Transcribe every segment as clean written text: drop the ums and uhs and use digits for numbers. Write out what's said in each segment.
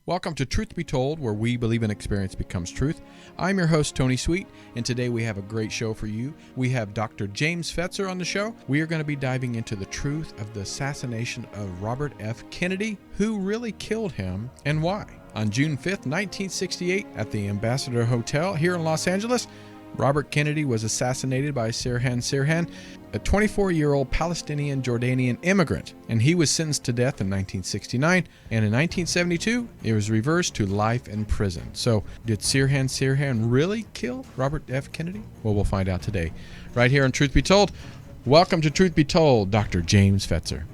Welcome to Truth Be Told, where we believe an experience becomes truth. I'm your host, Tony Sweet, and today we have a great show for you. We have Dr. James Fetzer on the show. We are going to be diving into the truth of the assassination of Robert F. Kennedy, who really killed him, and why. On June 5th, 1968, at the Ambassador Hotel here in Los Angeles, Robert Kennedy was assassinated by Sirhan, a 24-year-old Palestinian Jordanian immigrant, and he was sentenced to death in 1969, and in 1972, it was reversed to life in prison. So, did Sirhan really kill Robert F. Kennedy? Well, we'll find out today, right here on Truth Be Told. Welcome to Truth Be Told, Dr. James Fetzer.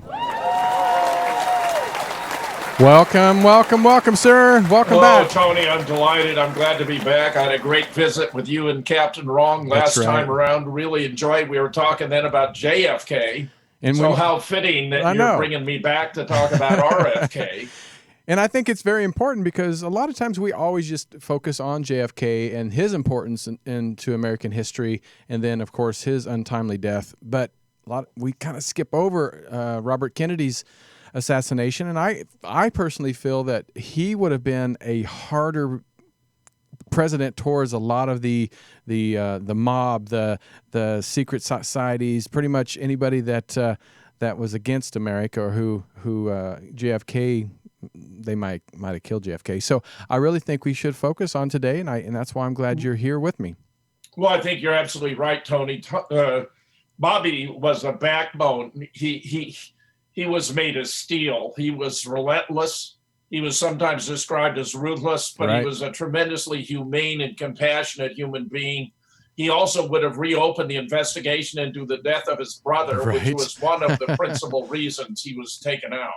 Welcome, sir. Welcome back. Tony. I'm delighted. I'm glad to be back. I had a great visit with you and Captain Wrong last time around. Really enjoyed. We were talking then about JFK. And so how fitting that you're bringing me back to talk about RFK. And I think it's very important because a lot of times we always just focus on JFK and his importance to American history, and then, of course, his untimely death. But we kind of skip over Robert Kennedy's assassination, and I personally feel that he would have been a harder president towards a lot of the mob, the secret societies, pretty much anybody that was against America or who JFK, they might have killed JFK. So I really think we should focus on today, and that's why I'm glad you're here with me. Well, I think you're absolutely right, Tony. Bobby was a backbone. He was made of steel. He was relentless. He was sometimes described as ruthless, but He was a tremendously humane and compassionate human being. He also would have reopened the investigation into the death of his brother, which was one of the principal reasons he was taken out.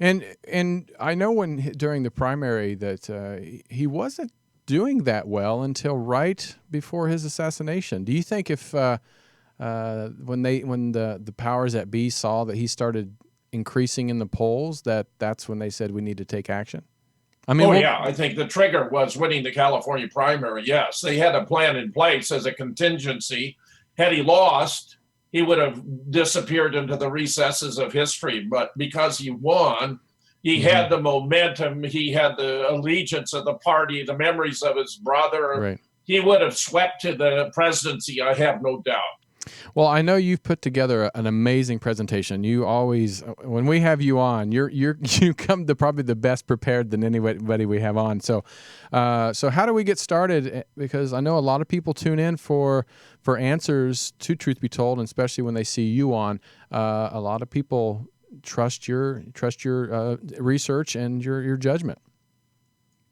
And I know during the primary that he wasn't doing that well until right before his assassination. Do you think if when the powers that be saw that he started increasing in the polls, that's when they said we need to take action? I mean, I think the trigger was winning the California primary. Yes, they had a plan in place as a contingency. Had he lost, he would have disappeared into the recesses of history. But because he won, he had the momentum, he had the allegiance of the party, the memories of his brother. Right. He would have swept to the presidency, I have no doubt. Well, I know you've put together an amazing presentation. You always, when we have you on, you come to probably the best prepared than anybody we have on. So how do we get started? Because I know a lot of people tune in for answers to Truth Be Told, and especially when they see you on. A lot of people trust your research and your judgment.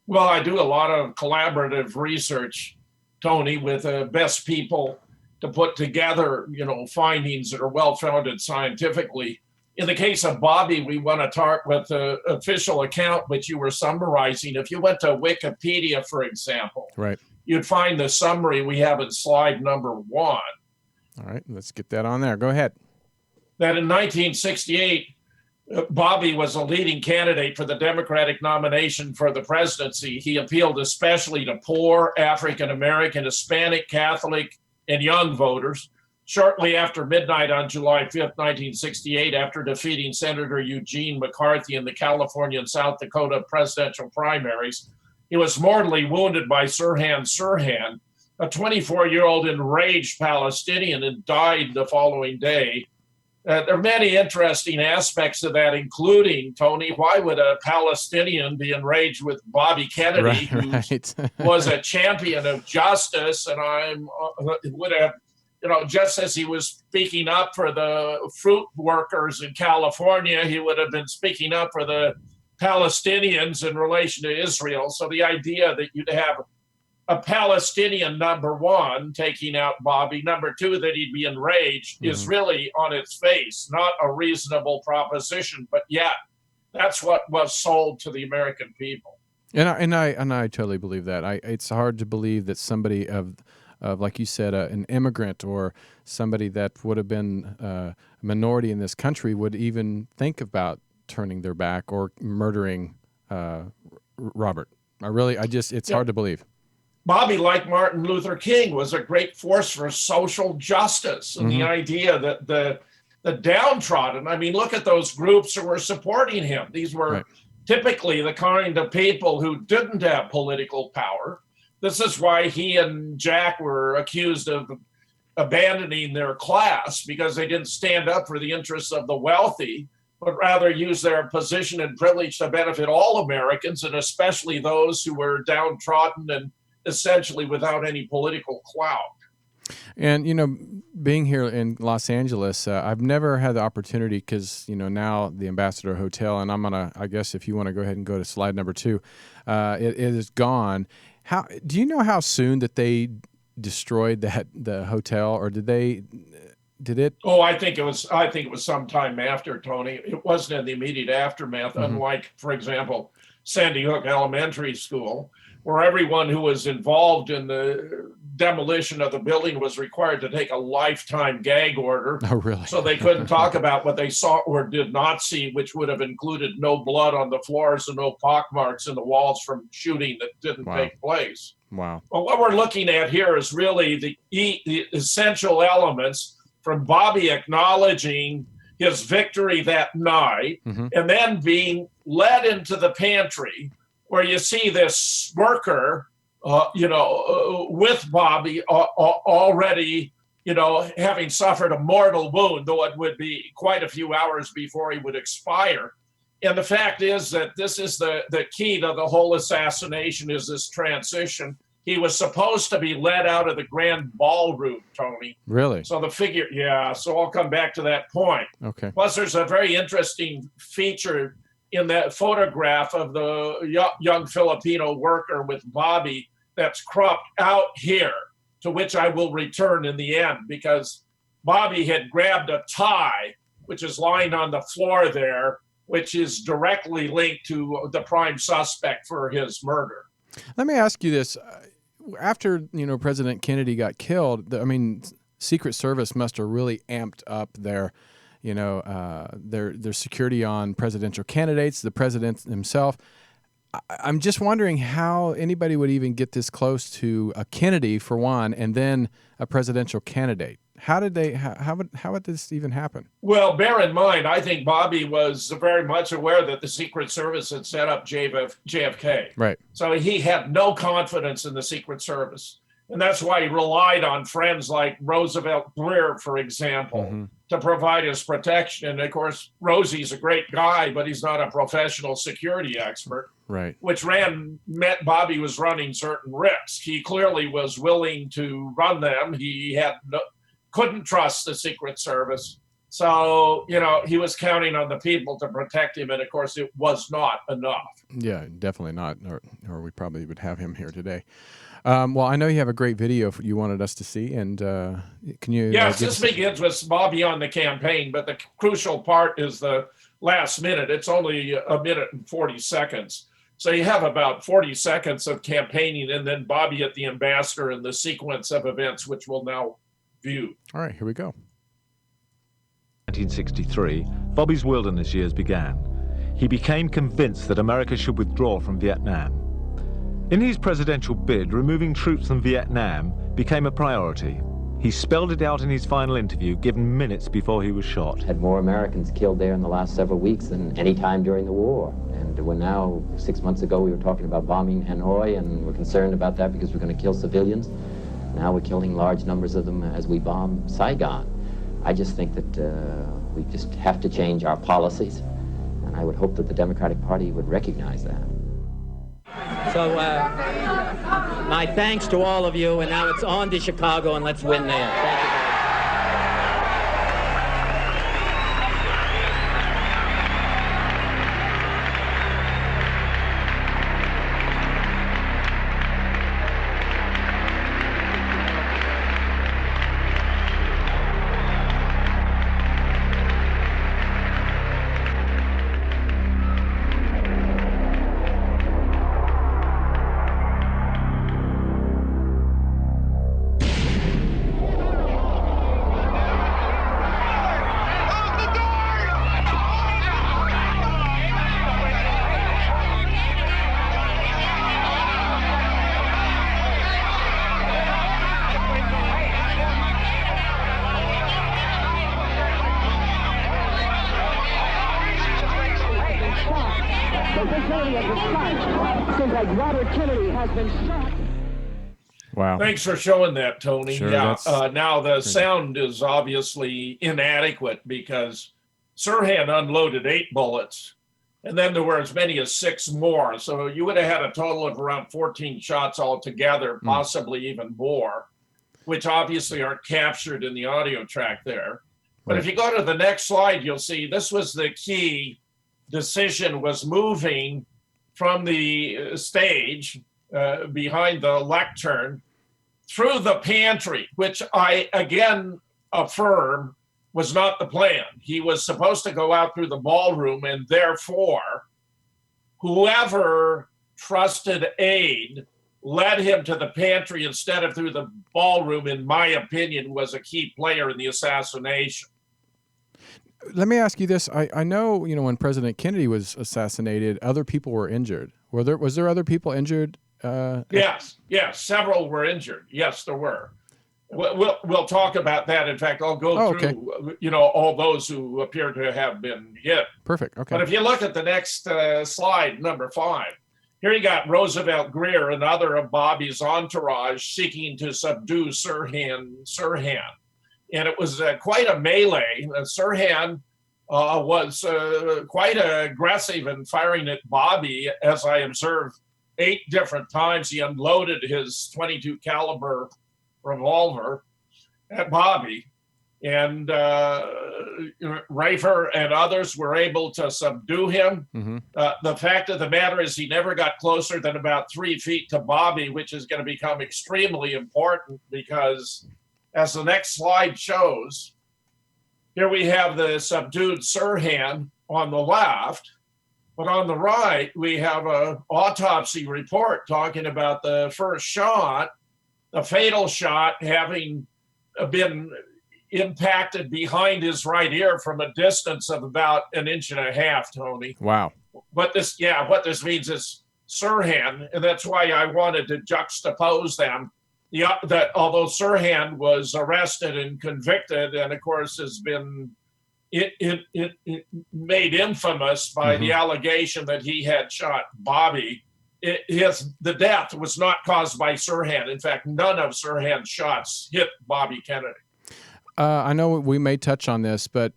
Well, I do a lot of collaborative research, Tony, with best people to put together, findings that are well-founded scientifically. In the case of Bobby, we want to start with the official account, which you were summarizing. If you went to Wikipedia, for example, you'd find the summary we have in slide number 1. All right, let's get that on there. Go ahead. That in 1968, Bobby was a leading candidate for the Democratic nomination for the presidency. He appealed especially to poor, African-American, Hispanic, Catholic, and young voters. Shortly after midnight on July 5th, 1968, after defeating Senator Eugene McCarthy in the California and South Dakota presidential primaries, he was mortally wounded by Sirhan, a 24-year-old enraged Palestinian, and died the following day. There are many interesting aspects of that, including, Tony, why would a Palestinian be enraged with Bobby Kennedy, who was a champion of justice, and would have, just as he was speaking up for the fruit workers in California, he would have been speaking up for the Palestinians in relation to Israel. So the idea that you'd have a Palestinian, number one, taking out Bobby, number two, that he'd be enraged, is really on its face not a reasonable proposition, but yet that's what was sold to the American people. And I totally believe that. It's hard to believe that somebody of like you said, an immigrant or somebody that would have been a minority in this country would even think about turning their back or murdering Robert. It's hard to believe. Bobby, like Martin Luther King, was a great force for social justice and the idea that the downtrodden, I mean, look at those groups who were supporting him. These were typically the kind of people who didn't have political power. This is why he and Jack were accused of abandoning their class, because they didn't stand up for the interests of the wealthy, but rather use their position and privilege to benefit all Americans, and especially those who were downtrodden and essentially without any political clout. And, being here in Los Angeles, I've never had the opportunity because, now the Ambassador Hotel, and I guess if you want to go ahead and go to slide number 2, it is gone. Do you know how soon that they destroyed the hotel, or did it? Oh, I think it was some time after, Tony. It wasn't in the immediate aftermath, unlike, for example, Sandy Hook Elementary School, where everyone who was involved in the demolition of the building was required to take a lifetime gag order. Oh, really? So they couldn't talk about what they saw or did not see, which would have included no blood on the floors and no pockmarks in the walls from shooting that didn't take place. Wow. Well, what we're looking at here is really the essential elements from Bobby acknowledging his victory that night and then being led into the pantry where you see this worker, with Bobby already, having suffered a mortal wound, though it would be quite a few hours before he would expire. And the fact is that this is the key to the whole assassination, is this transition. He was supposed to be led out of the grand ballroom, Tony. Really? So so I'll come back to that point. Okay. Plus, there's a very interesting feature in that photograph of the young Filipino worker with Bobby that's cropped out here, to which I will return in the end, because Bobby had grabbed a tie, which is lying on the floor there, which is directly linked to the prime suspect for his murder. Let me ask you this. After, President Kennedy got killed, Secret Service must have really amped up their security on presidential candidates, the president himself. I'm just wondering how anybody would even get this close to a Kennedy, for one, and then a presidential candidate. How would this even happen? Well, bear in mind, I think Bobby was very much aware that the Secret Service had set up JFK. Right. So he had no confidence in the Secret Service. And that's why he relied on friends like Roosevelt Greer, for example, to provide his protection. And of course, Rosie's a great guy, but he's not a professional security expert. Right. Which meant Bobby was running certain risks. He clearly was willing to run them. He couldn't trust the Secret Service. So, he was counting on the people to protect him. And of course, it was not enough. Yeah, definitely not. Or we probably would have him here today. Well, I know you have a great video you wanted us to see, and can you? Yes, this begins with Bobby on the campaign, but the crucial part is the last minute. It's only a minute and 40 seconds. So you have about 40 seconds of campaigning, and then Bobby at the Ambassador and the sequence of events, which we'll now view. All right, here we go. 1963, Bobby's wilderness years began. He became convinced that America should withdraw from Vietnam. In his presidential bid, removing troops from Vietnam became a priority. He spelled it out in his final interview, given minutes before he was shot. Had more Americans killed there in the last several weeks than any time during the war. And we're now, 6 months ago, we were talking about bombing Hanoi, and we're concerned about that because we're going to kill civilians. Now we're killing large numbers of them as we bomb Saigon. I just think that we just have to change our policies, and I would hope that the Democratic Party would recognize that. So my thanks to all of you, and now it's on to Chicago, and let's win there. Thank you. fatality of the strike. Seems like Robert Kennedy has been shot. Wow. Thanks for showing that, Tony. Sure, yeah. that's Now the sound is obviously inadequate because Sirhan unloaded 8 bullets, and then there were as many as 6 more. So you would have had a total of around 14 shots altogether, possibly even more, which obviously aren't captured in the audio track there. But if you go to the next slide, you'll see this was the key decision, was moving from the stage behind the lectern through the pantry, which I again affirm was not the plan. He was supposed to go out through the ballroom, and therefore whoever trusted aid led him to the pantry instead of through the ballroom, in my opinion, was a key player in the assassination. Let me ask you this. I know, when President Kennedy was assassinated, other people were injured. Was there other people injured? Yes, several were injured. Yes, there were. We'll talk about that. In fact, I'll go through, all those who appear to have been hit. Perfect. Okay. But if you look at the next slide, number 5, here you got Roosevelt Greer, another of Bobby's entourage, seeking to subdue Sirhan. And it was quite a melee. Sirhan was quite aggressive in firing at Bobby. As I observed, 8 different times he unloaded his .22 caliber revolver at Bobby. And Rafer and others were able to subdue him. Mm-hmm. The fact of the matter is he never got closer than about 3 feet to Bobby, which is going to become extremely important because, as the next slide shows, here we have the subdued Sirhan on the left, but on the right, we have an autopsy report talking about the first shot, the fatal shot, having been impacted behind his right ear from a distance of about 1.5 inches, Tony. Wow. What this means is Sirhan, and that's why I wanted to juxtapose them. That although Sirhan was arrested and convicted, and of course has been made infamous by the allegation that he had shot Bobby, the death was not caused by Sirhan. In fact, none of Sirhan's shots hit Bobby Kennedy. I know we may touch on this, but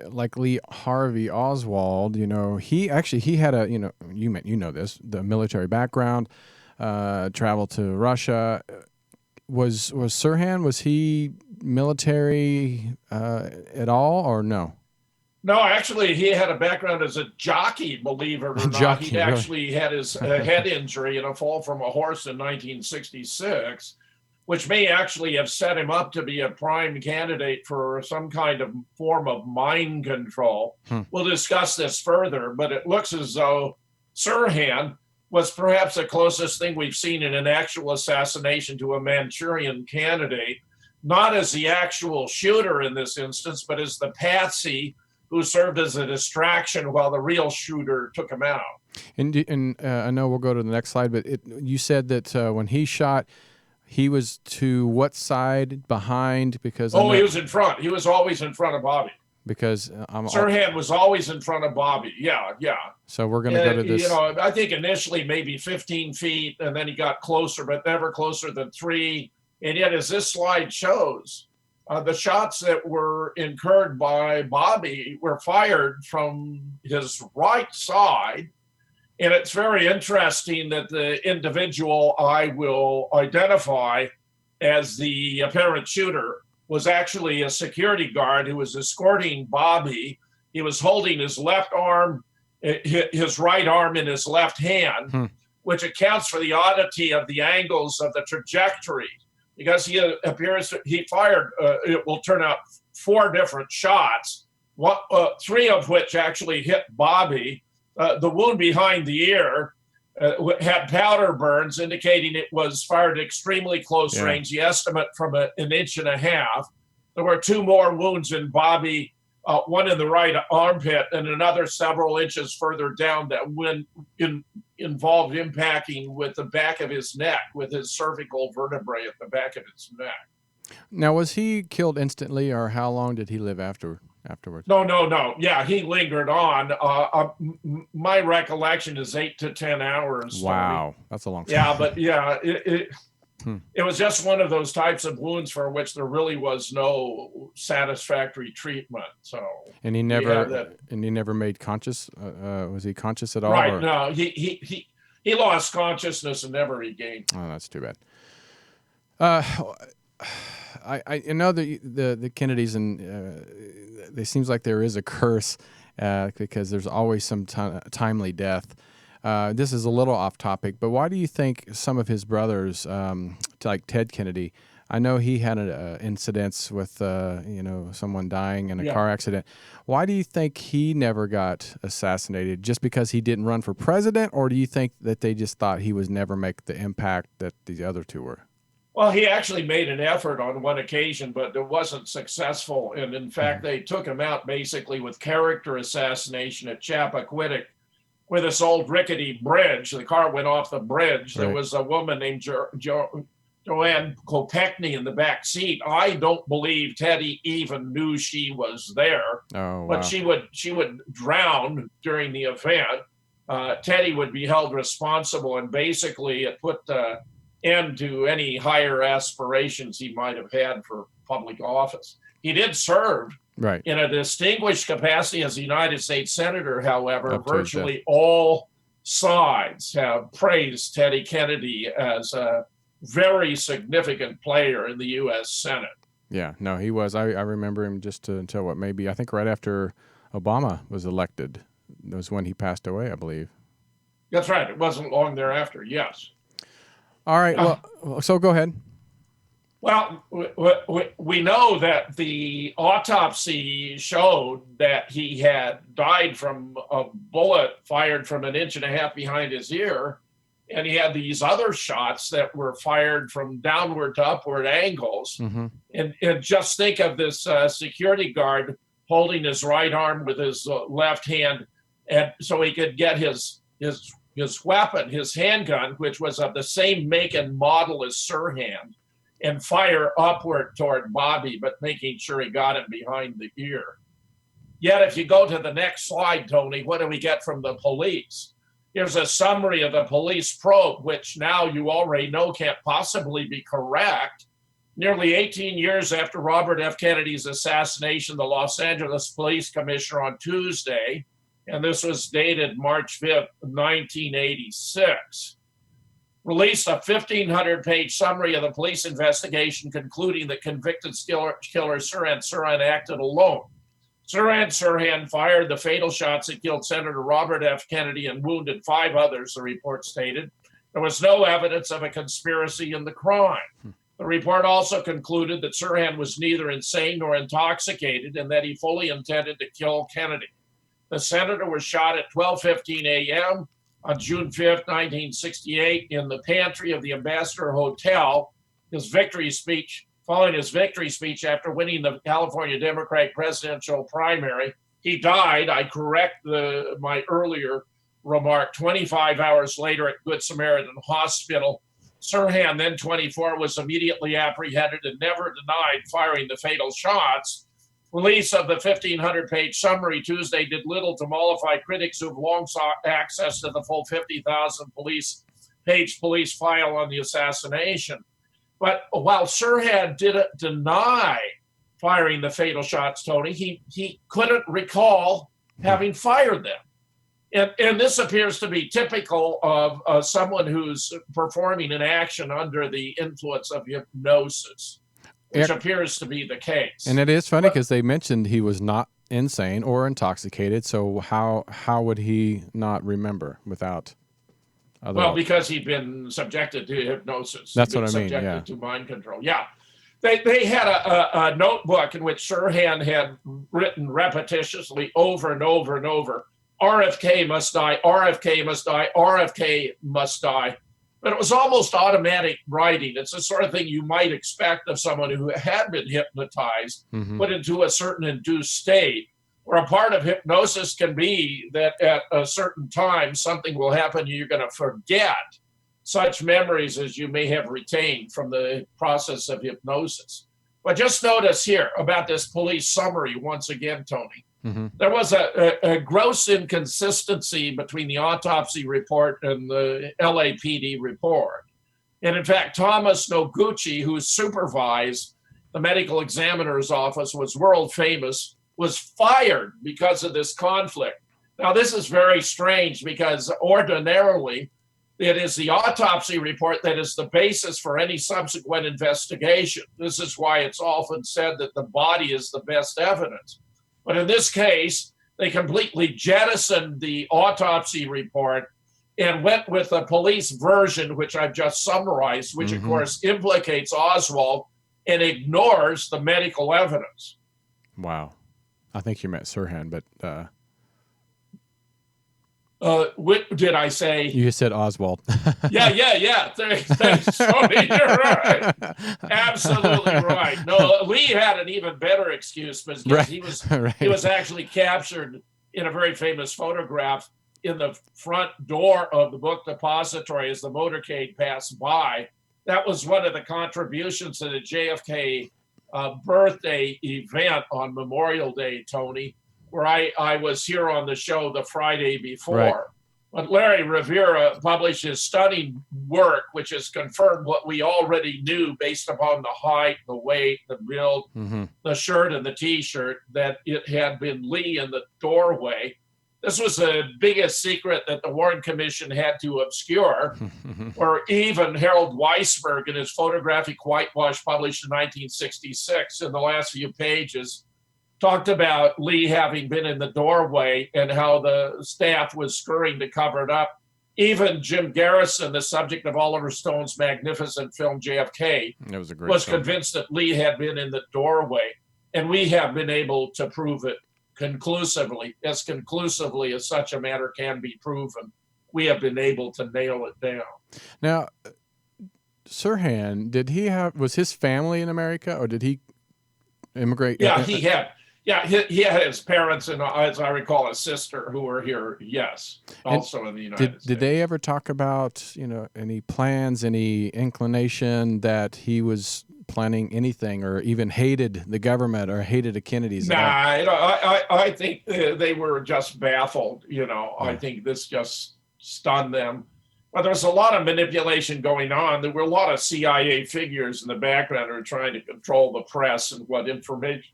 like Lee Harvey Oswald, he had a, you know this, the military background, traveled to Russia. Was Sirhan, was he military at all, or no? No, actually, he had a background as a jockey, believe it or not. He actually had his head injury in a fall from a horse in 1966, which may actually have set him up to be a prime candidate for some kind of form of mind control. We'll discuss this further, but it looks as though Sirhan was perhaps the closest thing we've seen in an actual assassination to a Manchurian candidate, not as the actual shooter in this instance, but as the patsy who served as a distraction while the real shooter took him out. And I know we'll go to the next slide, but you said that when he shot, he was to what side, behind? Because he was in front. He was always in front of Bobby. Because Sirhan was always in front of Bobby. Yeah. So we're going to go to this. I think initially maybe 15 feet, and then he got closer, but never closer than 3. And yet, as this slide shows, the shots that were incurred by Bobby were fired from his right side. And it's very interesting that the individual I will identify as the apparent shooter was actually a security guard who was escorting Bobby. He was holding his left arm, his right arm in his left hand, which accounts for the oddity of the angles of the trajectory, because he fired, it will turn out, 4 different shots, 3 of which actually hit Bobby. The wound behind the ear had powder burns, indicating it was fired at extremely close range. The estimate from 1.5 inches. There were 2 more wounds in Bobby, one in the right armpit and another several inches further down that involved impacting with the back of his neck, with his cervical vertebrae at the back of his neck. Now, was he killed instantly, or how long did he live after? afterwards? No. Yeah, he lingered on. My recollection is 8 to 10 hours. Wow, that's a long time. Yeah, but yeah, it was just one of those types of wounds for which there really was no satisfactory treatment. So, and he never made conscious. Was he conscious at all? Right. Or? No, he lost consciousness and never regained. Oh, that's too bad. I know the Kennedys, and it seems like there is a curse because there's always some timely death. This is a little off topic, but why do you think some of his brothers, like Ted Kennedy, I know he had incidents with someone dying in a car accident. Why do you think he never got assassinated? Just because he didn't run for president, or do you think that they just thought he was never make the impact that the other two were? Well, he actually made an effort on one occasion, but it wasn't successful. And in fact, they took him out basically with character assassination at Chappaquiddick with this old rickety bridge. The car went off the bridge. There was a woman named Joanne Kopechne in the back seat. I don't believe Teddy even knew she was there. Oh, but wow. she would drown during the event. Teddy would be held responsible, and basically it put end to any higher aspirations he might have had for public office. He did serve in a distinguished capacity as a United States Senator. However, virtually all sides have praised Teddy Kennedy as a very significant player in the U.S. Senate. Yeah, no, he was. I remember him just until maybe I think right after Obama was elected. That was when he passed away, I believe. That's right. It wasn't long thereafter. Yes. All right. Well, so go ahead. Well, we know that the autopsy showed that he had died from a bullet fired from 1.5 inches behind his ear. And he had these other shots that were fired from downward to upward angles. Mm-hmm. And just think of this security guard holding his right arm with his left hand, and so he could get his weapon, his handgun, which was of the same make and model as Sirhan, and fire upward toward Bobby, but making sure he got him behind the ear. Yet if you go to the next slide, Tony, what do we get from the police? Here's a summary of the police probe, which now you already know can't possibly be correct. Nearly 18 years after Robert F. Kennedy's assassination, the Los Angeles Police Commissioner on Tuesday, and this was dated March 5th, 1986, released a 1,500-page summary of the police investigation concluding that convicted killer Sirhan Sirhan acted alone. Sirhan fired the fatal shots that killed Senator Robert F. Kennedy and wounded 5 others, the report stated. There was no evidence of a conspiracy in the crime. The report also concluded that Sirhan was neither insane nor intoxicated and that he fully intended to kill Kennedy. The senator was shot at 12:15 a.m. on June 5th, 1968, in the pantry of the Ambassador Hotel. Following his victory speech after winning the California Democratic presidential primary, he died, I correct my earlier remark, 25 hours later at Good Samaritan Hospital. Sirhan, then 24, was immediately apprehended and never denied firing the fatal shots. Release of the 1,500-page summary Tuesday did little to mollify critics who've long sought access to the full 50,000-page police file on the assassination. But while Sirhan didn't deny firing the fatal shots, Tony, he couldn't recall having fired them. And this appears to be typical of someone who's performing an action under the influence of hypnosis, which appears to be the case. And it is funny because they mentioned he was not insane or intoxicated. So how would he not remember without? Well, because he'd been subjected to hypnosis. That's what I mean. Subjected to mind control. Yeah. They had a notebook in which Sirhan had written repetitiously over and over and over, RFK must die, RFK must die, RFK must die. But it was almost automatic writing. It's the sort of thing you might expect of someone who had been hypnotized, put into a certain induced state, where a part of hypnosis can be that at a certain time, something will happen, you're going to forget such memories as you may have retained from the process of hypnosis. Well, just notice here about this police summary once again, Tony. Mm-hmm. There was a gross inconsistency between the autopsy report and the LAPD report. And in fact, Thomas Noguchi, who supervised the medical examiner's office, was world famous, was fired because of this conflict. Now, this is very strange because ordinarily it is the autopsy report that is the basis for any subsequent investigation. This is why it's often said that the body is the best evidence. But in this case, they completely jettisoned the autopsy report and went with a police version, which I've just summarized, which of course implicates Oswald and ignores the medical evidence. Wow. I think you meant Sirhan, but What did I say? you said Oswald. Yeah. Thanks, Tony. You're right. Absolutely right. No, Lee had an even better excuse because Right. he was Right. he was actually captured in a very famous photograph in the front door of the book depository as the motorcade passed by. That was one of the contributions to the JFK birthday event on Memorial Day, Tony, where I was here on the show the Friday before. Right. But Larry Rivera published his stunning work, which has confirmed what we already knew based upon the height, the weight, the build, the shirt and the T-shirt, that it had been Lee in the doorway. This was the biggest secret that the Warren Commission had to obscure, or even Harold Weisberg in his photographic whitewash published in 1966 in the last few pages talked about Lee having been in the doorway and how the staff was scurrying to cover it up. Even Jim Garrison, the subject of Oliver Stone's magnificent film JFK, That was a great was film. convinced that Lee had been in the doorway. And we have been able to prove it conclusively as such a matter can be proven. We have been able to nail it down. Now, Sirhan, was his family in America, or did he immigrate? Yeah, he had his parents and, as I recall, his sister who were here. Yes, also in the United States. Did they ever talk about any plans, any inclination that he was planning anything, or even hated the government or hated the Kennedys? Nah, I think they were just baffled. I think this just stunned them. Well, there's a lot of manipulation going on. There were a lot of CIA figures in the background who were trying to control the press and what information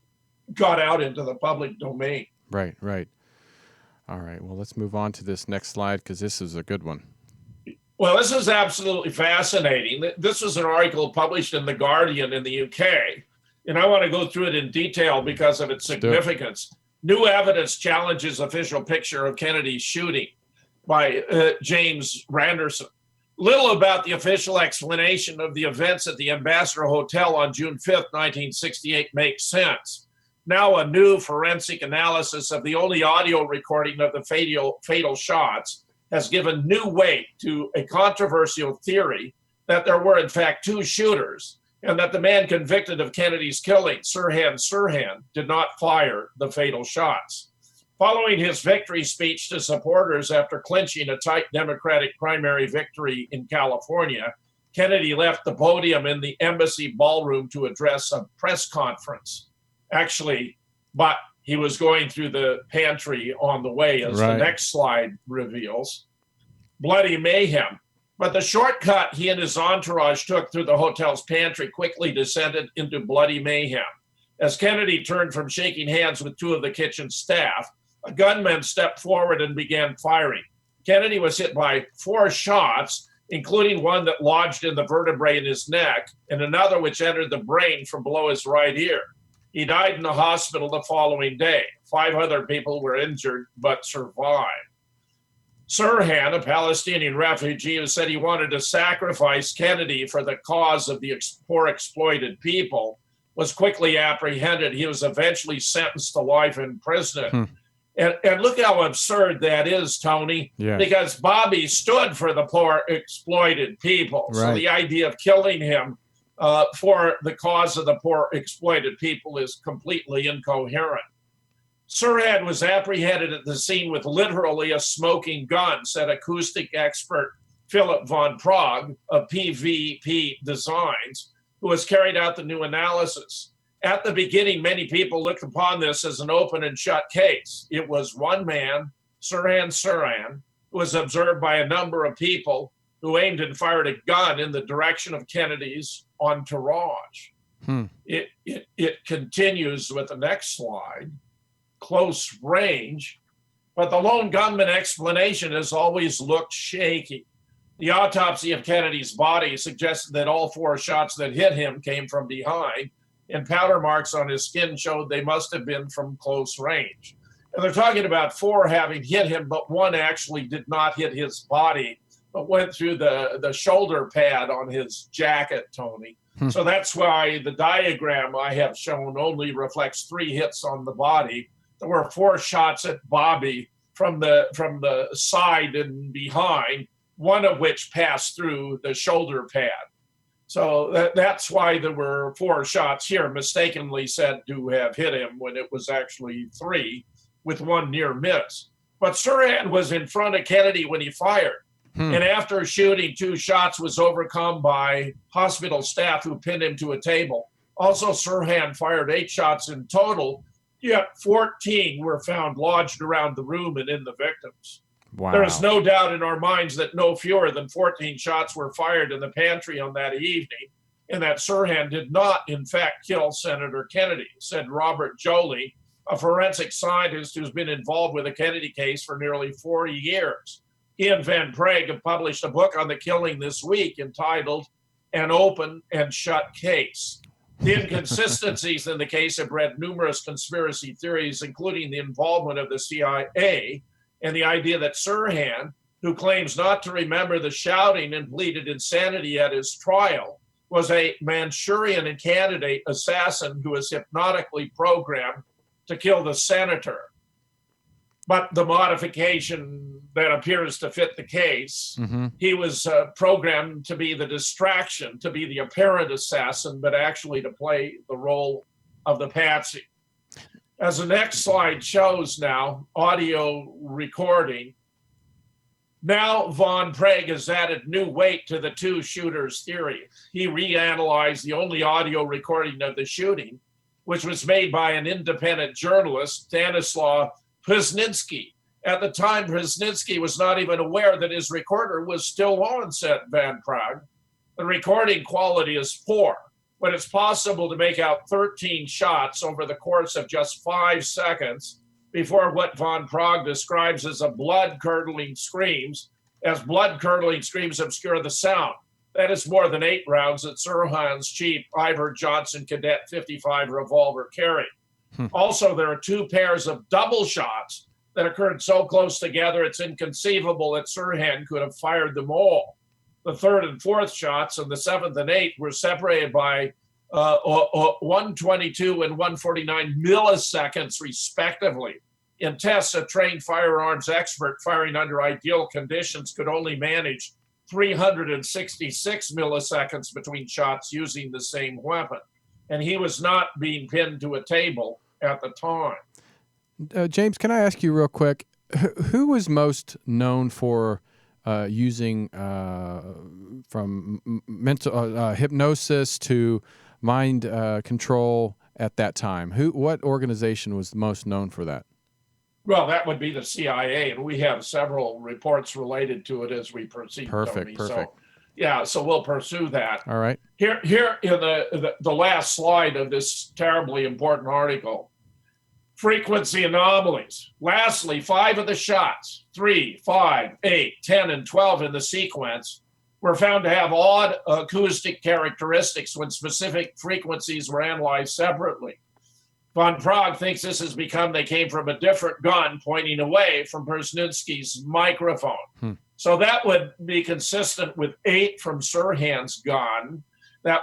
got out into the public domain. Right. All right. Well, let's move on to this next slide because this is a good one. Well, this is absolutely fascinating. This was an article published in The Guardian in the UK, and I want to go through it in detail because of its significance. New evidence challenges official picture of Kennedy's shooting by James Randerson. Little about the official explanation of the events at the Ambassador Hotel on June 5th, 1968 makes sense. Now a new forensic analysis of the only audio recording of the fatal shots has given new weight to a controversial theory that there were in fact two shooters and that the man convicted of Kennedy's killing, Sirhan, did not fire the fatal shots. Following his victory speech to supporters after clinching a tight Democratic primary victory in California, Kennedy left the podium in the embassy ballroom to address a press conference. But he was going through the pantry on the way, as the next slide reveals. Bloody mayhem. But the shortcut he and his entourage took through the hotel's pantry quickly descended into bloody mayhem. As Kennedy turned from shaking hands with two of the kitchen staff, a gunman stepped forward and began firing. Kennedy was hit by 4 shots, including one that lodged in the vertebrae in his neck and another which entered the brain from below his right ear. He died in the hospital the following day. 5 other people were injured but survived. Sirhan, a Palestinian refugee who said he wanted to sacrifice Kennedy for the cause of the poor exploited people, was quickly apprehended. He was eventually sentenced to life imprisonment. And look how absurd that is, Tony, because Bobby stood for the poor exploited people. So the idea of killing him for the cause of the poor exploited people is completely incoherent. Sirhan was apprehended at the scene with literally a smoking gun, said acoustic expert Philip von Prague of PVP Designs, who has carried out the new analysis. At the beginning, many people looked upon this as an open and shut case. It was one man, Sirhan, who was observed by a number of people who aimed and fired a gun in the direction of Kennedy's entourage. It continues with the next slide, close range, but the lone gunman explanation has always looked shaky. The autopsy of Kennedy's body suggested that all 4 shots that hit him came from behind, and powder marks on his skin showed they must have been from close range. And they're talking about 4 having hit him, but 1 actually did not hit his body, but went through the shoulder pad on his jacket, Tony. So that's why the diagram I have shown only reflects 3 hits on the body. There were 4 shots at Bobby from the side and behind, 1 of which passed through the shoulder pad. So that's why there were 4 shots here, mistakenly said to have hit him when it was actually 3, with 1 near miss. But Sirhan was in front of Kennedy when he fired. And after shooting 2 shots, was overcome by hospital staff who pinned him to a table. Also, Sirhan fired 8 shots in total, yet 14 were found lodged around the room and in the victims. Wow. There is no doubt in our minds that no fewer than 14 shots were fired in the pantry on that evening, and that Sirhan did not, in fact, kill Senator Kennedy, said Robert Joly, a forensic scientist who's been involved with the Kennedy case for nearly 40 years. He and Van Prague have published a book on the killing this week entitled An Open and Shut Case. The inconsistencies in the case have bred numerous conspiracy theories, including the involvement of the CIA and the idea that Sirhan, who claims not to remember the shouting and pleaded insanity at his trial, was a Manchurian candidate assassin who was hypnotically programmed to kill the senator. But the modification that appears to fit the case, he was programmed to be the distraction, to be the apparent assassin, but actually to play the role of the patsy. As the next slide shows now, audio recording. Now Von Prague has added new weight to the 2 shooters theory. He reanalyzed the only audio recording of the shooting, which was made by an independent journalist, Stanislaw Przynski. At the time, Przynski was not even aware that his recorder was still on, said Van Prague. The recording quality is poor, but it's possible to make out 13 shots over the course of just 5 seconds before what Von Prague describes as blood-curdling screams obscure the sound. That is more than 8 rounds that Sirhan's cheap Iver Johnson Cadet 55 revolver carried. Also, there are 2 pairs of double shots that occurred so close together it's inconceivable that Sirhan could have fired them all. The 3rd and 4th shots and the 7th and 8th were separated by 122 and 149 milliseconds, respectively. In tests, a trained firearms expert firing under ideal conditions could only manage 366 milliseconds between shots using the same weapon. And he was not being pinned to a table at the time. James, can I ask you real quick, who was most known for using from mental hypnosis to mind control at that time? What organization was most known for that? Well, that would be the CIA, and we have several reports related to it as we proceed. Perfect. So we'll pursue that. All right. Here in the last slide of this terribly important article, frequency anomalies. Lastly, 5 of the shots, 3, 5, 8, 10, and 12 in the sequence, were found to have odd acoustic characteristics when specific frequencies were analyzed separately. Von Prague thinks this is because they came from a different gun pointing away from Przynski's microphone. So that would be consistent with 8 from Sirhan's gun that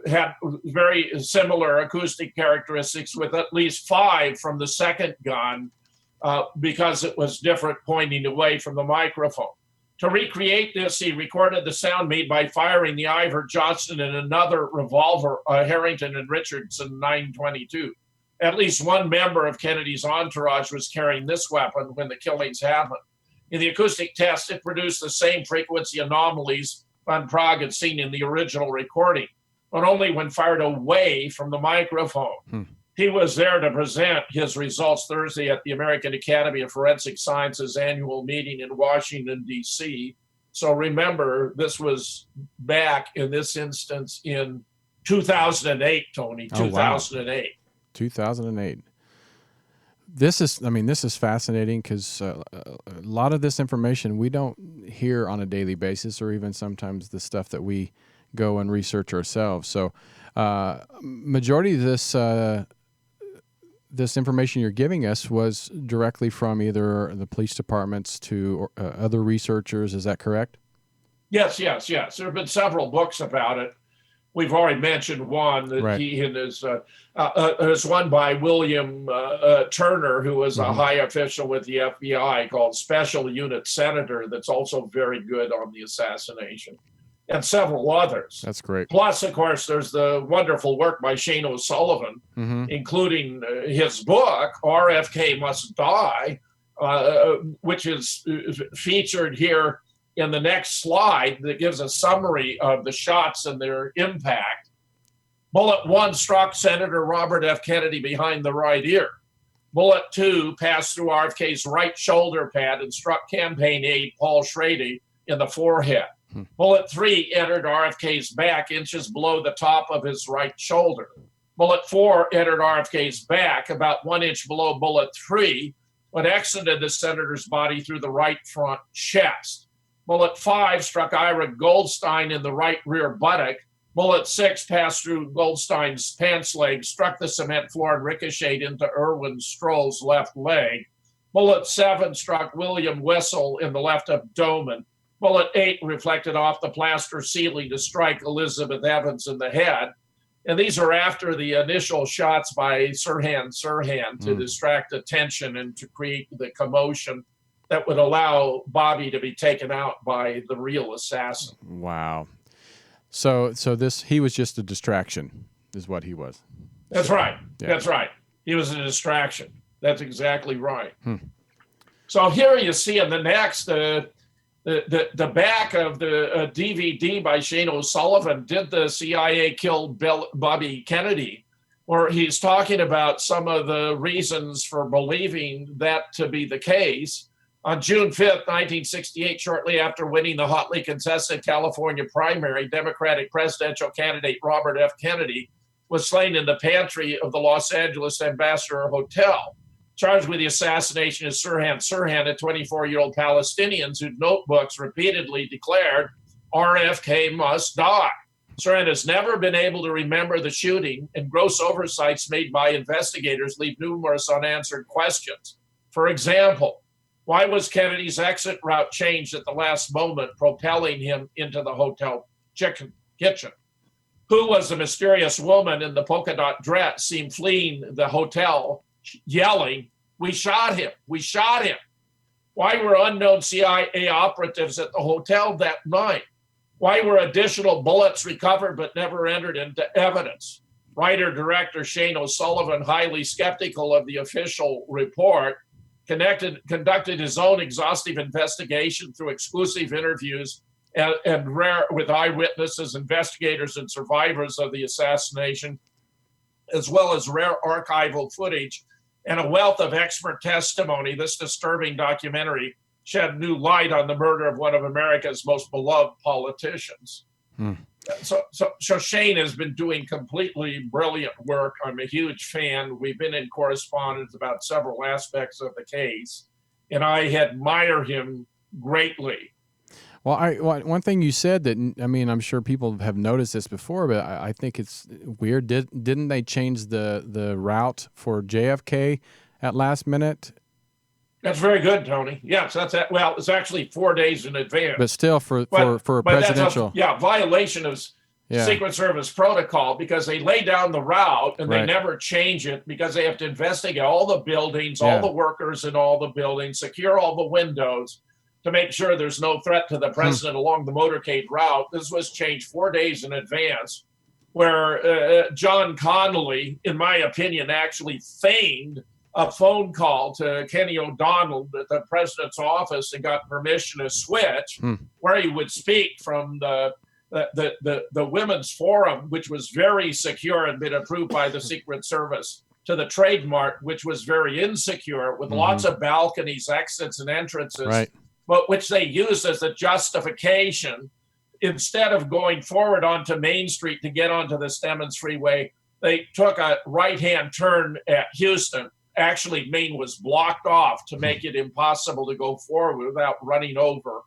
had very similar acoustic characteristics, with at least 5 from the second gun because it was different pointing away from the microphone. To recreate this, he recorded the sound made by firing the Iver Johnson and another revolver, Harrington and Richardson 922. At least one member of Kennedy's entourage was carrying this weapon when the killings happened. In the acoustic test, it produced the same frequency anomalies Von Prague had seen in the original recording. but only when fired away from the microphone. He was there to present his results Thursday at the American Academy of Forensic Sciences annual meeting in Washington, D.C. So remember, this was back in this instance in 2008, Tony, 2008. 2008. This is fascinating because a lot of this information we don't hear on a daily basis, or even sometimes the stuff that we go and research ourselves. So majority of this information you're giving us was directly from either the police departments to other researchers. Is that correct? Yes. There have been several books about it. We've already mentioned one that right. he and his, there's one by William Turner, who was a high official with the FBI, called Special Unit Senator, that's also very good on the assassination, and several others. That's great. Plus, of course, there's the wonderful work by Shane O'Sullivan, including his book, RFK Must Die, which is featured here in the next slide, that gives a summary of the shots and their impact. Bullet 1 struck Senator Robert F. Kennedy behind the right ear. Bullet 2 passed through RFK's right shoulder pad and struck campaign aide Paul Schrady in the forehead. Bullet 3 entered RFK's back inches below the top of his right shoulder. Bullet 4 entered RFK's back about 1 inch below bullet 3, but exited the senator's body through the right front chest. Bullet 5 struck Ira Goldstein in the right rear buttock. Bullet 6 passed through Goldstein's pants leg, struck the cement floor, and ricocheted into Erwin Stroll's left leg. Bullet 7 struck William Whistle in the left abdomen. Bullet 8 reflected off the plaster ceiling to strike Elizabeth Evans in the head. And these are after the initial shots by Sirhan to distract attention and to create the commotion that would allow Bobby to be taken out by the real assassin. Wow. So he was just a distraction, is what he was. That's right. Yeah. That's right. He was a distraction. That's exactly right. So here you see in the next, the back of the DVD by Shane O'Sullivan, Did the CIA Kill Bobby Kennedy? Where he's talking about some of the reasons for believing that to be the case. On June 5th, 1968, shortly after winning the hotly contested California primary, Democratic presidential candidate Robert F. Kennedy was slain in the pantry of the Los Angeles Ambassador Hotel. Charged with the assassination is Sirhan, a 24-year-old Palestinian whose notebooks repeatedly declared, RFK must die. Sirhan has never been able to remember the shooting, and gross oversights made by investigators leave numerous unanswered questions. For example, why was Kennedy's exit route changed at the last moment, propelling him into the hotel kitchen? Who was the mysterious woman in the polka dot dress seen fleeing the hotel, yelling, "We shot him, we shot him"? Why were unknown CIA operatives at the hotel that night? Why were additional bullets recovered but never entered into evidence? Writer-director Shane O'Sullivan, highly skeptical of the official report, conducted his own exhaustive investigation through exclusive interviews and rare with eyewitnesses, investigators, and survivors of the assassination, as well as rare archival footage and a wealth of expert testimony. This disturbing documentary shed new light on the murder of one of America's most beloved politicians. So Shane has been doing completely brilliant work. I'm a huge fan. We've been in correspondence about several aspects of the case, and I admire him greatly. Well, one thing you said that, I mean, I'm sure people have noticed this before, but I think it's weird. Didn't they change the route for JFK at last minute? That's very good, Tony. Yes, that's it. Well, it's actually 4 days in advance. But still, for a presidential, that's a violation of Secret Service protocol, because they lay down the route and they never change it, because they have to investigate all the buildings, all the workers in all the buildings, secure all the windows to make sure there's no threat to the president along the motorcade route. This was changed 4 days in advance, where John Connolly, in my opinion, actually feigned a phone call to Kenny O'Donnell at the president's office and got permission to switch, where he would speak from the the Women's Forum, which was very secure and been approved by the Secret Service, to the Trade Mart, which was very insecure with lots of balconies, exits, and entrances, Right. but which they used as a justification. Instead of going forward onto Main Street to get onto the Stemmons Freeway, they took a right-hand turn at Houston. Actually, Maine was blocked off to make it impossible to go forward without running over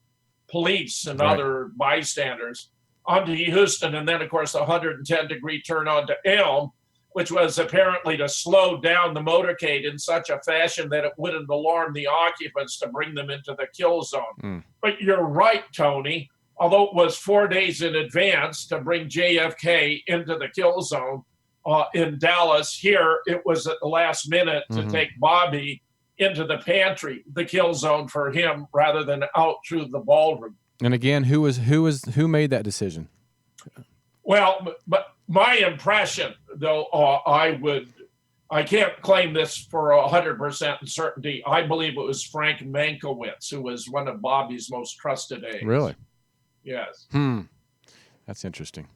police and other bystanders onto Houston. And then, of course, the 110-degree turn onto Elm, which was apparently to slow down the motorcade in such a fashion that it wouldn't alarm the occupants to bring them into the kill zone. But you're right, Tony. Although it was 4 days in advance to bring JFK into the kill zone in Dallas, here it was at the last minute to take Bobby into the pantry, the kill zone for him, rather than out through the ballroom. And again, who made that decision? Well, but my impression, though, I can't claim this for 100% certainty. I believe it was Frank Mankiewicz, who was one of Bobby's most trusted aides. Really? Yes. That's interesting.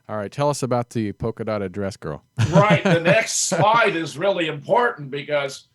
All right, tell us about the polka dotted dress girl. Right. The next slide is really important because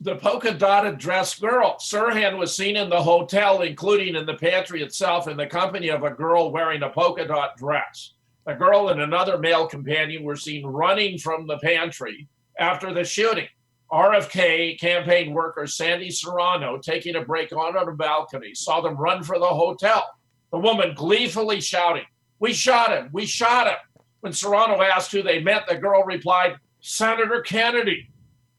the polka dotted dress girl, Sirhan was seen in the hotel, including in the pantry itself, in the company of a girl wearing a polka dot dress. A girl and another male companion were seen running from the pantry after the shooting. RFK campaign worker Sandy Serrano, taking a break on a balcony, saw them run for the hotel. The woman gleefully shouting, "We shot him! We shot him!" When Serrano asked who they meant, the girl replied, "Senator Kennedy."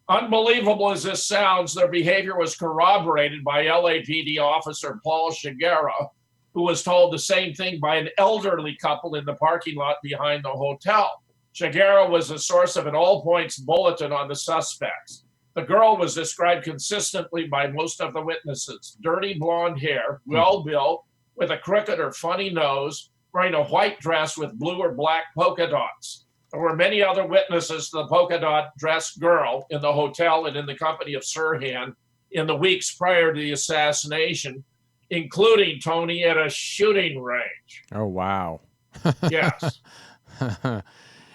Unbelievable as this sounds, their behavior was corroborated by LAPD officer Paul Shigera, who was told the same thing by an elderly couple in the parking lot behind the hotel. Shigera was the source of an all-points bulletin on the suspects. The girl was described consistently by most of the witnesses. Dirty blonde hair, well-built, with a crooked or funny nose, wearing a white dress with blue or black polka dots. There were many other witnesses to the polka dot dress girl in the hotel and in the company of Sirhan in the weeks prior to the assassination, including Tony at a shooting range. Oh, wow. Yes.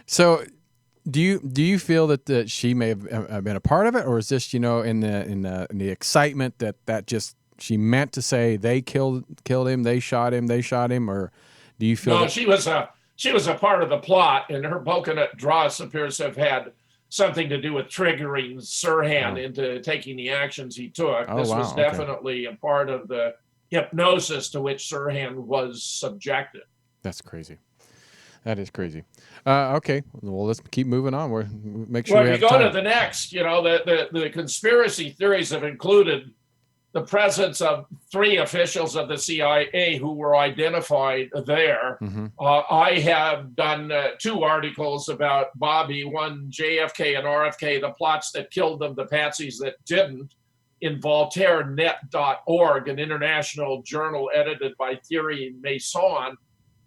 So do you feel that she may have been a part of it, or is this, in the excitement that just she meant to say they killed him, they shot him, or do you feel? No, she was a part of the plot, and her polka dot dress appears to have had something to do with triggering Sirhan into taking the actions he took. This was definitely a part of the hypnosis to which Sirhan was subjected. That's crazy. That is crazy. Okay, well, let's keep moving on. We'll make sure we have go time. to the next. The conspiracy theories have included the presence of 3 officials of the CIA who were identified there. I have done 2 articles about Bobby, one JFK and RFK, the plots that killed them, the patsies that didn't, in VoltaireNet.org, an international journal edited by Thierry Masson,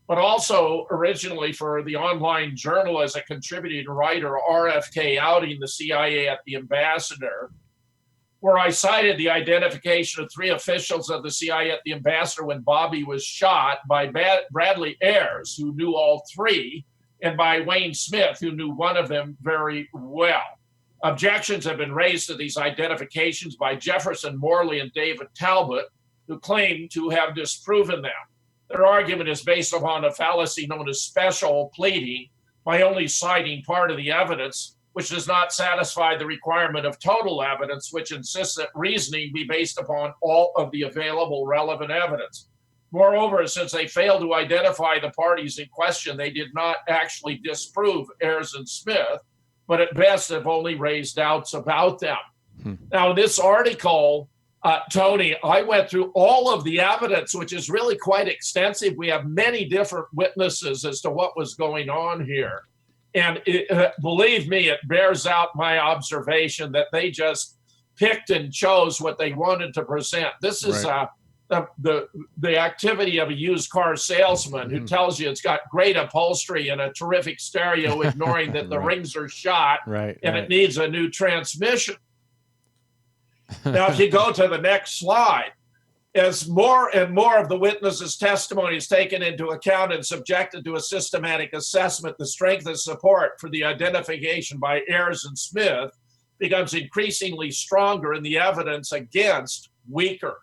but also originally for the online journal as a contributing writer, RFK Outing the CIA at the Ambassador, where I cited the identification of 3 officials of the CIA at the Ambassador when Bobby was shot by Bradley Ayres, who knew all 3, and by Wayne Smith, who knew one of them very well. Objections have been raised to these identifications by Jefferson Morley and David Talbot, who claim to have disproven them. Their argument is based upon a fallacy known as special pleading, by only citing part of the evidence, which does not satisfy the requirement of total evidence, which insists that reasoning be based upon all of the available relevant evidence. Moreover, since they failed to identify the parties in question, they did not actually disprove Ayres and Smith, but at best have only raised doubts about them. Now, in this article, Tony, I went through all of the evidence, which is really quite extensive. We have many different witnesses as to what was going on here. And believe me, it bears out my observation that they just picked and chose what they wanted to present. This is the activity of a used car salesman who tells you it's got great upholstery and a terrific stereo, ignoring that the rings are shot and it needs a new transmission. Now, if you go to the next slide, as more and more of the witnesses' testimony is taken into account and subjected to a systematic assessment, the strength of support for the identification by Ayres and Smith becomes increasingly stronger and the evidence against weaker.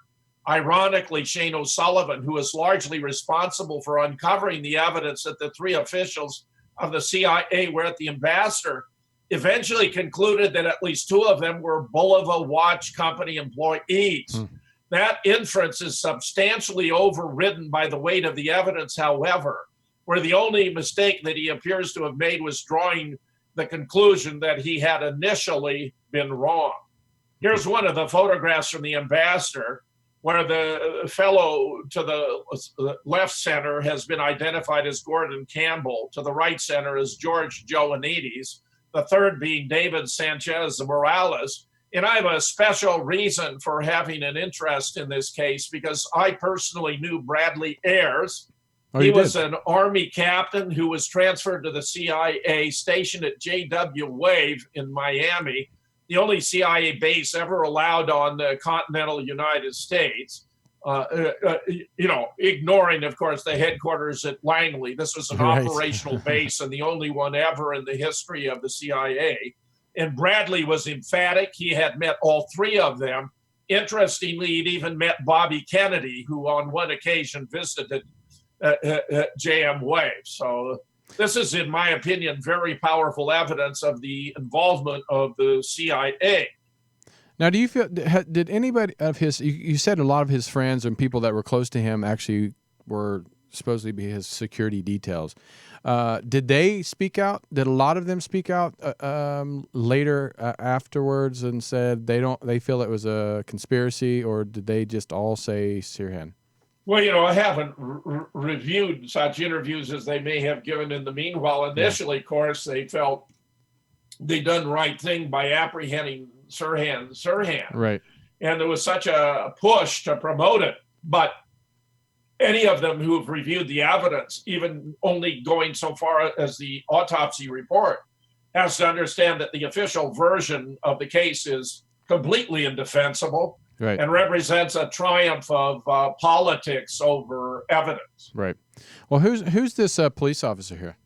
Ironically, Shane O'Sullivan, who is largely responsible for uncovering the evidence that the three officials of the CIA were at the ambassador, eventually concluded that at least two of them were Bulova Watch Company employees. That inference is substantially overridden by the weight of the evidence, however, where the only mistake that he appears to have made was drawing the conclusion that he had initially been wrong. Here's one of the photographs from the ambassador, where the fellow to the left center has been identified as Gordon Campbell, to the right center is George Joanides, the third being David Sanchez Morales. And I have a special reason for having an interest in this case because I personally knew Bradley Ayres. He was an Army captain who was transferred to the CIA stationed at JW Wave in Miami, the only CIA base ever allowed on the continental United States, ignoring, of course, the headquarters at Langley. This was an operational base and the only one ever in the history of the CIA. And Bradley was emphatic. He had met all three of them. Interestingly, he'd even met Bobby Kennedy, who on one occasion visited JM Wave. So this is, in my opinion, very powerful evidence of the involvement of the CIA. Now, do you feel, did anybody of his, you said a lot of his friends and people that were close to him actually were supposedly be his security details. Did they speak out? Did a lot of them speak out later afterwards and said they feel it was a conspiracy, or did they just all say Sirhan? Well, I haven't reviewed such interviews as they may have given in the meanwhile. Initially, of course, they felt they'd done the right thing by apprehending Sirhan. Right. And there was such a push to promote it. But any of them who have reviewed the evidence, even only going so far as the autopsy report, has to understand that the official version of the case is completely indefensible. Right. And represents a triumph of politics over evidence. Right. Well, who's this police officer here?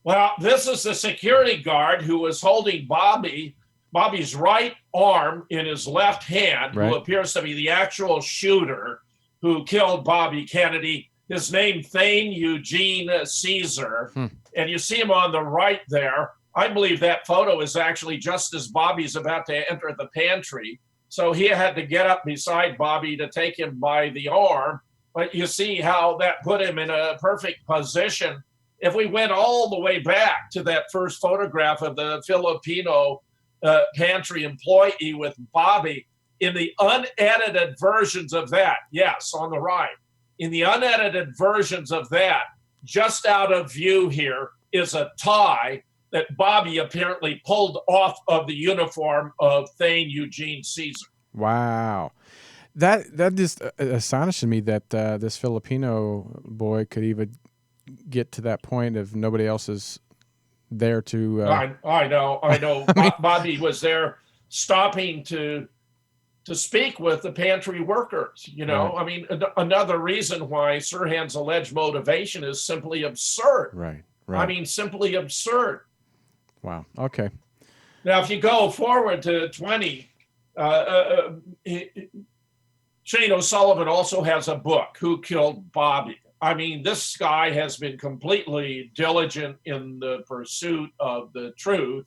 Well, this is the security guard who was holding Bobby's right arm in his left hand, who appears to be the actual shooter who killed Bobby Kennedy. His name, Thane Eugenia Ceasar. And you see him on the right there. I believe that photo is actually just as Bobby's about to enter the pantry. So he had to get up beside Bobby to take him by the arm. But you see how that put him in a perfect position. If we went all the way back to that first photograph of the Filipino pantry employee with Bobby, in the unedited versions of that, yes, on the right, in the unedited versions of that, just out of view here is a tie that Bobby apparently pulled off of the uniform of Thane Eugene Ceasar. Wow. That just astonishes me that this Filipino boy could even get to that point of nobody else is there to... I know. Bobby was there stopping to speak with the pantry workers, Right. I mean, another reason why Sirhan's alleged motivation is simply absurd. Right. I mean, simply absurd. Wow. Okay. Now, if you go forward to 20, Shane O'Sullivan also has a book, Who Killed Bobby? I mean, this guy has been completely diligent in the pursuit of the truth,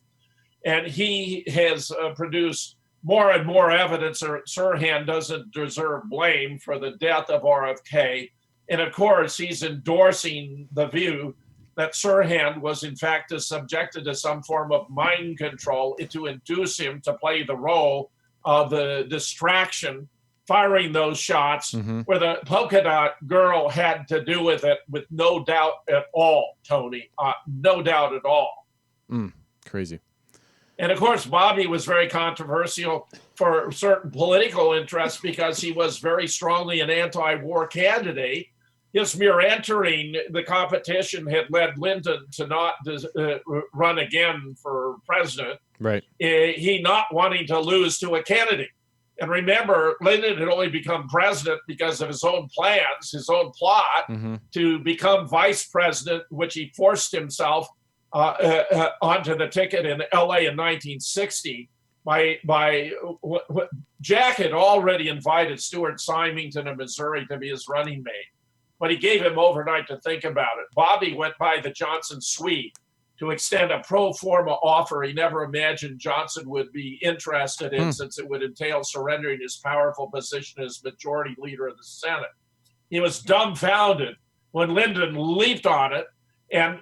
and he has produced more and more evidence that Sirhan doesn't deserve blame for the death of RFK. And of course, he's endorsing the view that Sirhan was in fact subjected to some form of mind control to induce him to play the role of the distraction, firing those shots, where the polka dot girl had to do with it, with no doubt at all, Tony. No doubt at all. Crazy. And of course, Bobby was very controversial for certain political interests because he was very strongly an anti-war candidate. His mere entering the competition had led Lyndon to not run again for president. Right. He not wanting to lose to a Kennedy. And remember, Lyndon had only become president because of his own plans, his own plot to become vice president, which he forced himself onto the ticket in LA in 1960. Jack had already invited Stuart Symington of Missouri to be his running mate, but he gave him overnight to think about it. Bobby went by the Johnson suite to extend a pro forma offer he never imagined Johnson would be interested in, since it would entail surrendering his powerful position as majority leader of the Senate. He was dumbfounded when Lyndon leaped on it and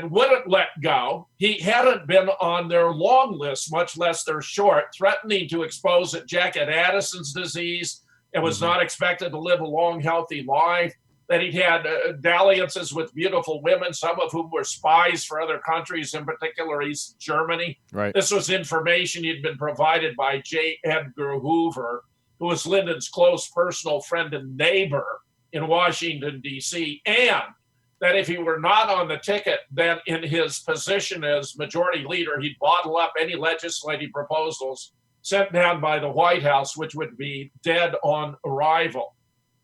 wouldn't let go. He hadn't been on their long list, much less their short, threatening to expose that Jack had Addison's disease and was not expected to live a long, healthy life, that he'd had dalliances with beautiful women, some of whom were spies for other countries, in particular East Germany. Right. This was information he'd been provided by J. Edgar Hoover, who was Lyndon's close personal friend and neighbor in Washington, D.C., and that if he were not on the ticket, then in his position as majority leader, he'd bottle up any legislative proposals sent down by the White House, which would be dead on arrival.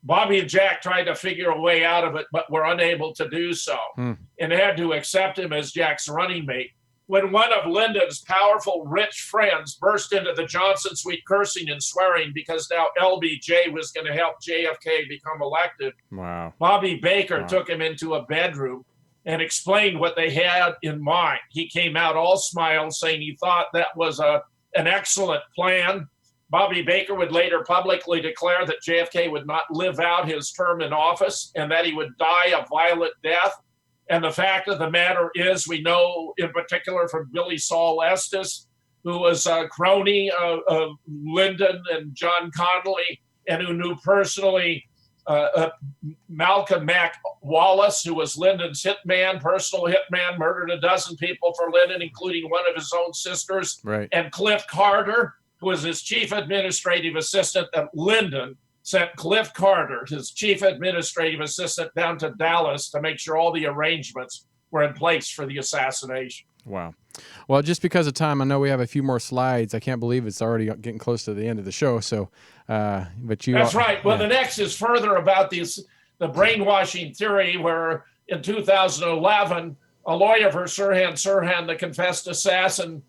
Bobby and Jack tried to figure a way out of it, but were unable to do so, and had to accept him as Jack's running mate. When one of Lyndon's powerful, rich friends burst into the Johnson suite cursing and swearing because now LBJ was going to help JFK become elected, Bobby Baker took him into a bedroom and explained what they had in mind. He came out all smiles, saying he thought that was an excellent plan. Bobby Baker would later publicly declare that JFK would not live out his term in office and that he would die a violent death. And the fact of the matter is, we know in particular from Billy Saul Estes, who was a crony of Lyndon and John Connolly, and who knew personally Malcolm Mac Wallace, who was Lyndon's hitman, personal hitman, murdered a dozen people for Lyndon, including one of his own sisters, and Cliff Carter, who was his chief administrative assistant, that Lyndon sent Cliff Carter, his chief administrative assistant, down to Dallas to make sure all the arrangements were in place for the assassination. Wow. Well, just because of time, I know we have a few more slides. I can't believe it's already getting close to the end of the show. So, but you. That's right. Well, the next is further about the brainwashing theory, where in 2011, a lawyer for Sirhan, the confessed assassin,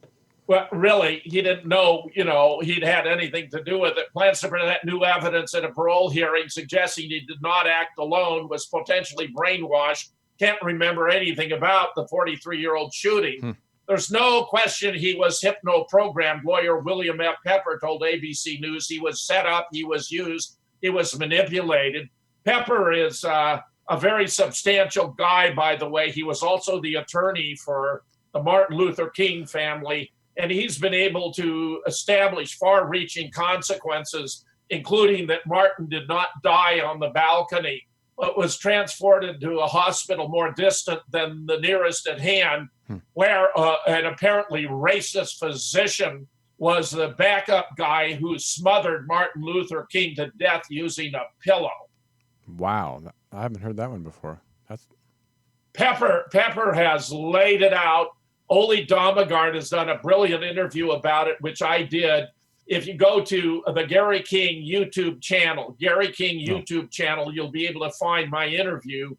well, really, he didn't know, he'd had anything to do with it. Plans to present new evidence at a parole hearing suggesting he did not act alone, was potentially brainwashed, can't remember anything about the 43-year-old shooting. There's no question he was hypno-programmed. Lawyer William F. Pepper told ABC News he was set up, he was used, he was manipulated. Pepper is a very substantial guy, by the way. He was also the attorney for the Martin Luther King family, and he's been able to establish far-reaching consequences, including that Martin did not die on the balcony, but was transported to a hospital more distant than the nearest at hand, where an apparently racist physician was the backup guy who smothered Martin Luther King to death using a pillow. Wow. I haven't heard that one before. Pepper has laid it out. Ole Domagard has done a brilliant interview about it, which I did. If you go to the Gary King YouTube channel, you'll be able to find my interview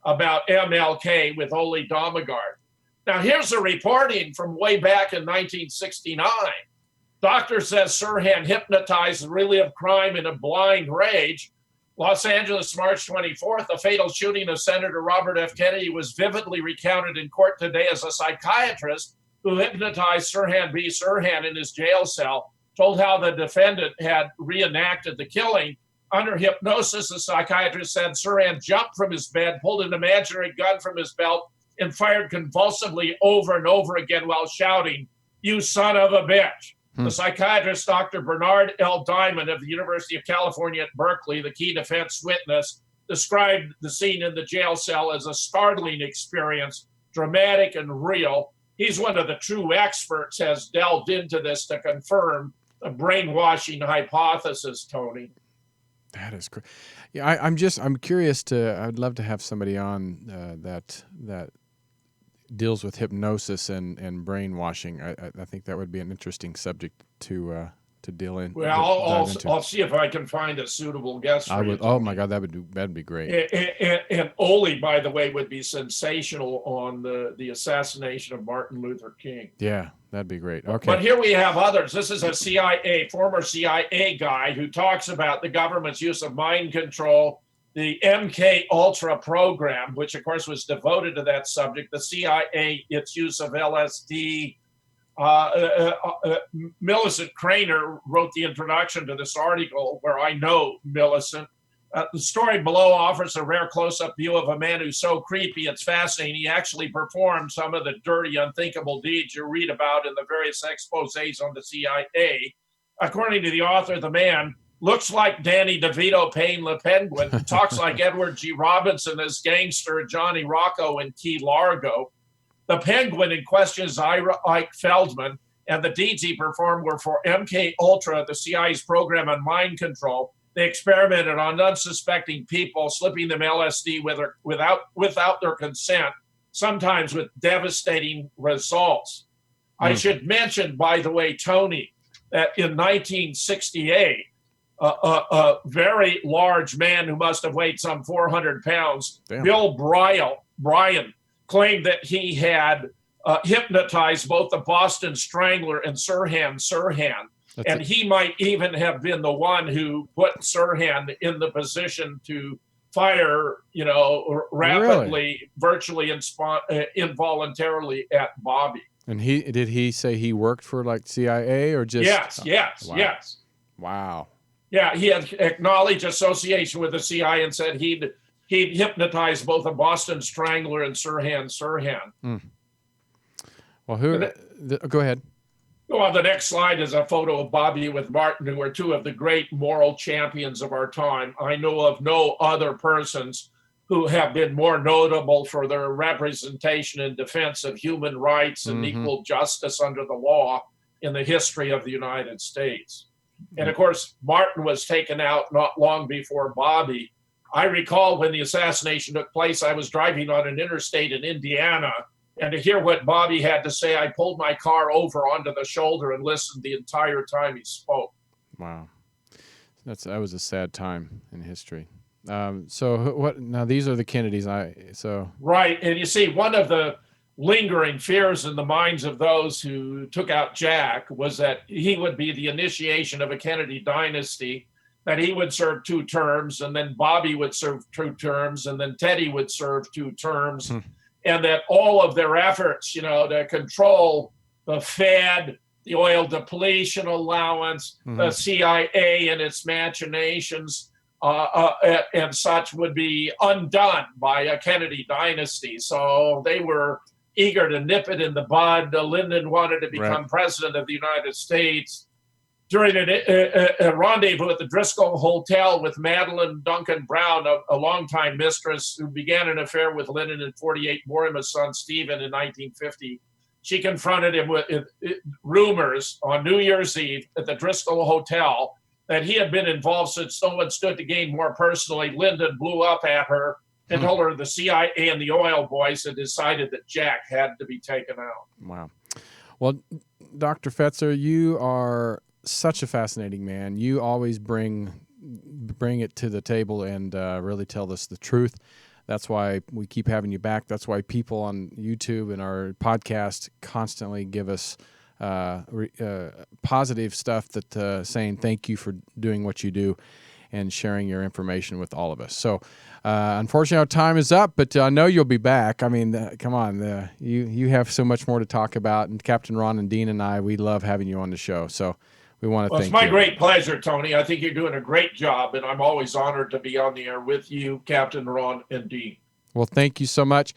about MLK with Ole Domagard. Now, here's a reporting from way back in 1969. Doctor says Sirhan hypnotized and relived crime in a blind rage. Los Angeles, March 24th, the fatal shooting of Senator Robert F. Kennedy was vividly recounted in court today as a psychiatrist who hypnotized Sirhan B. Sirhan in his jail cell told how the defendant had reenacted the killing. Under hypnosis, the psychiatrist said Sirhan jumped from his bed, pulled an imaginary gun from his belt, and fired convulsively over and over again while shouting, "You son of a bitch." The psychiatrist, Dr. Bernard L. Diamond of the University of California at Berkeley, the key defense witness, described the scene in the jail cell as a startling experience, dramatic and real. He's one of the true experts, has delved into this to confirm the brainwashing hypothesis, Tony. That is great. Yeah, I'm curious I'd love to have somebody on that deals with hypnosis and brainwashing. I think that would be an interesting subject to deal in. Well, dive into. I'll see if I can find a suitable guest for I you, would. Tony. Oh my God, that'd be great. And Ole, by the way, would be sensational on the assassination of Martin Luther King. Yeah, that'd be great. Okay. But here we have others. This is a former CIA guy who talks about the government's use of mind control, the MK Ultra program, which of course was devoted to that subject, the CIA, its use of LSD. Millicent Craner wrote the introduction to this article, where I know Millicent. The story below offers a rare close-up view of a man who's so creepy, it's fascinating. He actually performed some of the dirty, unthinkable deeds you read about in the various exposés on the CIA. According to the author, the man looks like Danny DeVito playing Le Penguin, talks like Edward G. Robinson as gangster Johnny Rocco in Key Largo. The Penguin in question is Ike Feldman, and the deeds he performed were for MK Ultra, the CIA's program on mind control. They experimented on unsuspecting people, slipping them LSD without their consent, sometimes with devastating results. I should mention, by the way, Tony, that in 1968, a very large man who must have weighed some 400 pounds, Damn. Bill Bryan, claimed that he had hypnotized both the Boston Strangler and Sirhan. And he might even have been the one who put Sirhan in the position to fire, rapidly, virtually involuntarily at Bobby. And did he say he worked for like CIA or just? Yes. Wow. Yeah, he had acknowledged association with the CIA and said he'd hypnotized both a Boston Strangler and Sirhan. Well, go ahead. Well, the next slide is a photo of Bobby with Martin, who are two of the great moral champions of our time. I know of no other persons who have been more notable for their representation and defense of human rights and equal justice under the law in the history of the United States. And of course, Martin was taken out not long before Bobby. I recall when the assassination took place, I was driving on an interstate in Indiana, and to hear what Bobby had to say, I pulled my car over onto the shoulder and listened the entire time he spoke. Wow. That was a sad time in history. So what? Now these are the Kennedys. Right, and you see, one of the lingering fears in the minds of those who took out Jack was that he would be the initiation of a Kennedy dynasty, that he would serve 2 terms, and then Bobby would serve 2 terms, and then Teddy would serve 2 terms, and that all of their efforts, to control the Fed, the oil depletion allowance, the CIA and its machinations, and such would be undone by a Kennedy dynasty. So they were eager to nip it in the bud. Lyndon wanted to become president of the United States. During a rendezvous at the Driscoll Hotel with Madeline Duncan Brown, a longtime mistress who began an affair with Lyndon in 1948, bore him a son, Stephen, in 1950. She confronted him with rumors on New Year's Eve at the Driscoll Hotel that he had been involved since no one stood to gain more personally. Lyndon blew up at her and told her the CIA and the oil boys had decided that Jack had to be taken out. Wow. Well, Dr. Fetzer, you are such a fascinating man. You always bring it to the table and really tell us the truth. That's why we keep having you back. That's why people on YouTube and our podcast constantly give us positive stuff that saying thank you for doing what you do and sharing your information with all of us. So unfortunately, our time is up, but I know you'll be back. I mean, come on. You have so much more to talk about, and Captain Ron and Dean and I, we love having you on the show. So we want to thank you. It's my great pleasure, Tony. I think you're doing a great job, and I'm always honored to be on the air with you, Captain Ron and Dean. Well, thank you so much.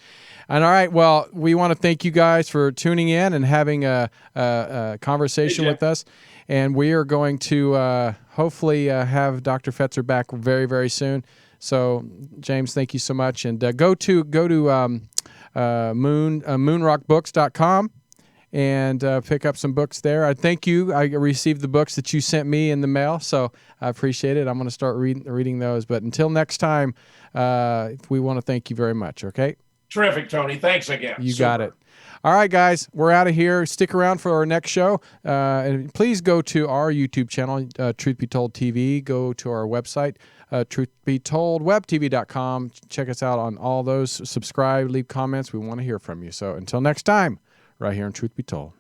And all right, well, we want to thank you guys for tuning in and having a conversation with us. And we are going to hopefully have Dr. Fetzer back very, very soon. So, James, thank you so much. And go to moonrockbooks.com and pick up some books there. I thank you. I received the books that you sent me in the mail, so I appreciate it. I'm going to start reading those. But until next time, we want to thank you very much, okay? Terrific, Tony. Thanks again. You Super. got it. All right, guys, we're out of here. Stick around for our next show. And please go to our YouTube channel, Truth Be Told TV. Go to our website, truthbetoldwebtv.com. Check us out on all those. Subscribe, leave comments. We want to hear from you. So until next time, right here on Truth Be Told.